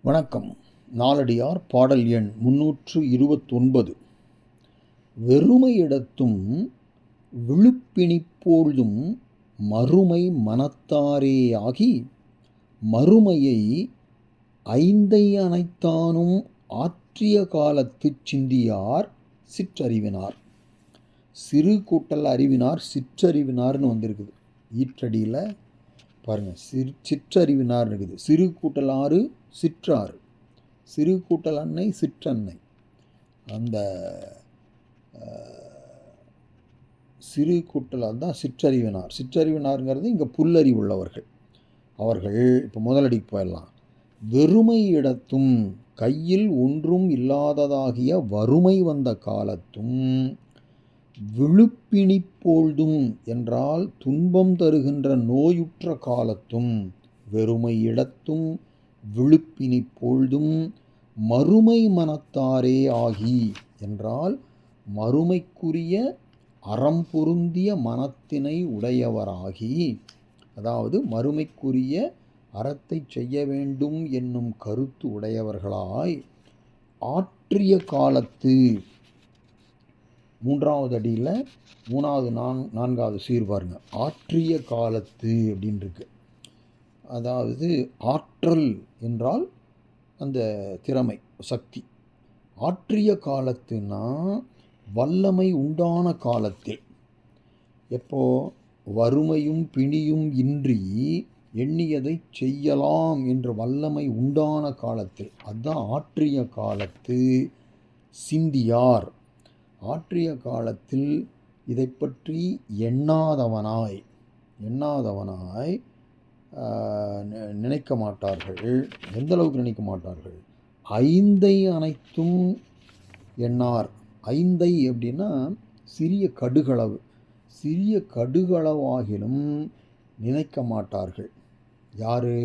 வணக்கம். நாலடியார் பாடல் எண் 329. வெறுமையிடத்தும் விழுப்பினிப்போழ்தும் மறுமை மனத்தாரேயாகி மறுமையை ஐந்தை அனைத்தானும் ஆற்றிய காலத்துச் சிந்தியார் சிற்றறிவினார். சிறு கூட்டல் அறிவினார் சிற்றறிவினார்னு வந்திருக்குது. ஈற்றடியில் பாருங்கள், சிற்றறிவினார் இருக்குது. சிறு கூட்டல் ஆறு சிற்றாறு, சிறு கூட்டல் அன்னை சிற்றன்னை. அந்த சிறு கூட்டல் அதுதான் சிற்றறிவினார். சிற்றறிவினாருங்கிறது இங்கே புல்லறிவு உள்ளவர்கள். அவர்கள் இப்போ முதலடிக்கு போயிடலாம். வெறுமை இடத்தும் கையில் ஒன்றும் இல்லாததாகிய வறுமை வந்த காலத்தும் விழுப்பினிப்போழ்தும் என்றால் துன்பம் தருகின்ற நோயுற்ற காலத்தும் வெறுமை இடத்தும் விழுப்பினிப்போழ்தும் மறுமை மனத்தாரே ஆகி என்றால் மறுமைக்குரிய அறம் பொருந்திய மனத்தினை உடையவராகி, அதாவது மறுமைக்குரிய அறத்தை செய்ய வேண்டும் என்னும் கருத்து உடையவர்களாய் ஆற்றிய காலத்து, மூன்றாவது அடியில் மூணாவது நான்காவது சீர் பாருங்க, ஆற்றிய காலத்து அப்படின்னு இருக்கு. அதாவது ஆற்றல் என்றால் அந்த திறமை, சக்தி. ஆற்றிய காலத்துனா வல்லமை உண்டான காலத்தில். எப்போ வறுமையும் பிணியும் இன்றி எண்ணியதை செய்யலாம் என்ற வல்லமை உண்டான காலத்தில், அதுதான் ஆற்றிய காலத்து சிந்தியார். ஆற்றிய காலத்தில் இதை பற்றி எண்ணாதவனாய் நினைக்க மாட்டார்கள். எந்த அளவுக்கு நினைக்க மாட்டார்கள்? ஐந்தை அனைத்தும் எண்ணார். ஐந்தை அப்படின்னா சிறிய கடுகளவு, சிறிய கடுகளவாகிலும் நினைக்க மாட்டார்கள். யாரு?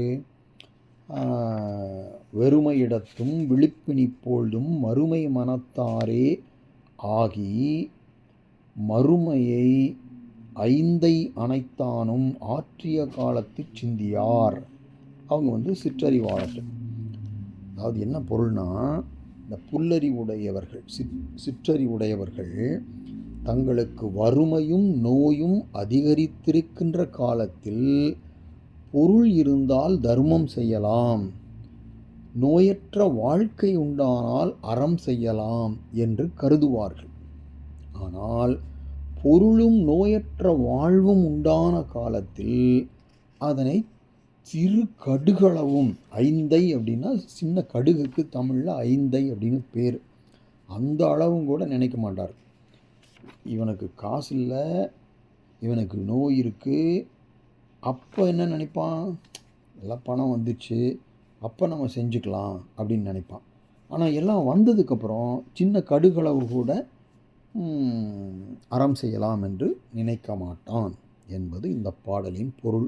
வெறுமையிடத்தும் விழுப்பினிப்போழ்தும் மறுமை மனத்தாரே ஆகி மறுமையை ஐந்தை அனைத்தானும் ஆற்றிய காலத்து சிந்தியார். அவங்க சிற்றறிவாளர்கள். அதாவது என்ன பொருள்னா, இந்த புல்லறிவுடையவர்கள், சிற்றறிவுடையவர்கள் தங்களுக்கு வறுமையும் நோயும் அதிகரித்திருக்கின்ற காலத்தில் பொருள் இருந்தால் தர்மம் செய்யலாம், நோயற்ற வாழ்க்கை உண்டானால் அறம் செய்யலாம் என்று கருதுவார்கள். ஆனால் பொருளும் நோயற்ற வாழ்வும் உண்டான காலத்தில் அதனை சிறு கடுகளவும், ஐந்தை அப்படின்னா சின்ன கடுகுக்கு தமிழில் ஐந்தை அப்படின்னு பேர், அந்த அளவும் கூட நினைக்க மாட்டார். இவனுக்கு காசு இல்லை, இவனுக்கு நோய் இருக்குது, அப்போ என்ன நினைப்பான்? எல்லாம் பணம் வந்துச்சு, அப்போ நம்ம செஞ்சுக்கலாம் அப்படின்னு நினைப்பான். ஆனால் எல்லாம் வந்ததுக்கப்புறம் சின்ன கடுகளவு கூட அறம் செய்யலாம் என்று நினைக்க மாட்டான் என்பது இந்த பாடலின் பொருள்.